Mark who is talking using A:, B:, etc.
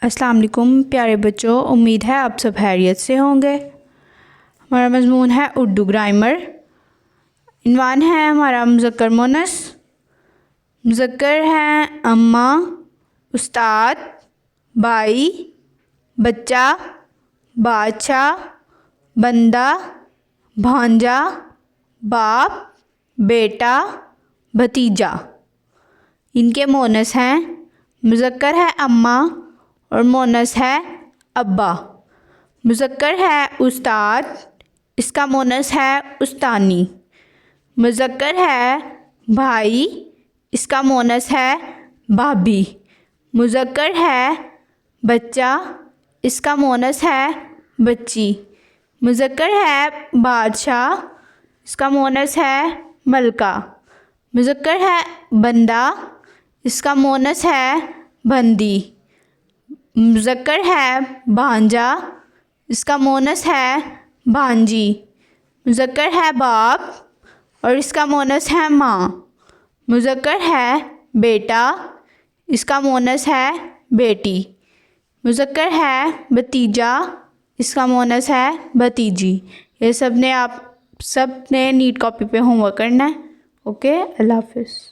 A: अस्सलाम वालेकुम प्यारे बच्चों, उम्मीद है आप सब खैरियत से होंगे। हमारा मज़मून है उर्दू ग्रामर। इनवान है हमारा मुज़क्कर मुअन्नस। मुज़क्कर हैं अम्मा, उस्ताद, भाई, बच्चा, बादशाह, बंदा, भांजा, बाप, बेटा, भतीजा। इनके मुअन्नस हैं, मुज़क्कर है अम्मा और मुअन्नस है अब्बा। मुज़क्कर है उस्ताद, इसका मुअन्नस है उस्तानी। मुज़क्कर है भाई, इसका मुअन्नस है भाभी। मुज़क्कर है बच्चा, इसका मुअन्नस है बच्ची। मुज़क्कर है बादशाह, इसका मुअन्नस है मलका। मुज़क्कर है बंदा, इसका मुअन्नस है बंदी। मुज़क्कर है भांजा, इसका मुअन्नस है भांजी। मुज़क्कर है बाप और इसका मुअन्नस है माँ। मुज़क्कर है बेटा, इसका मुअन्नस है बेटी। मुज़क्कर है भतीजा, इसका मुअन्नस है भतीजी। ये सब ने नीट कॉपी पे होमवर्क करना है। ओके, अल्लाह हाफ़िज़।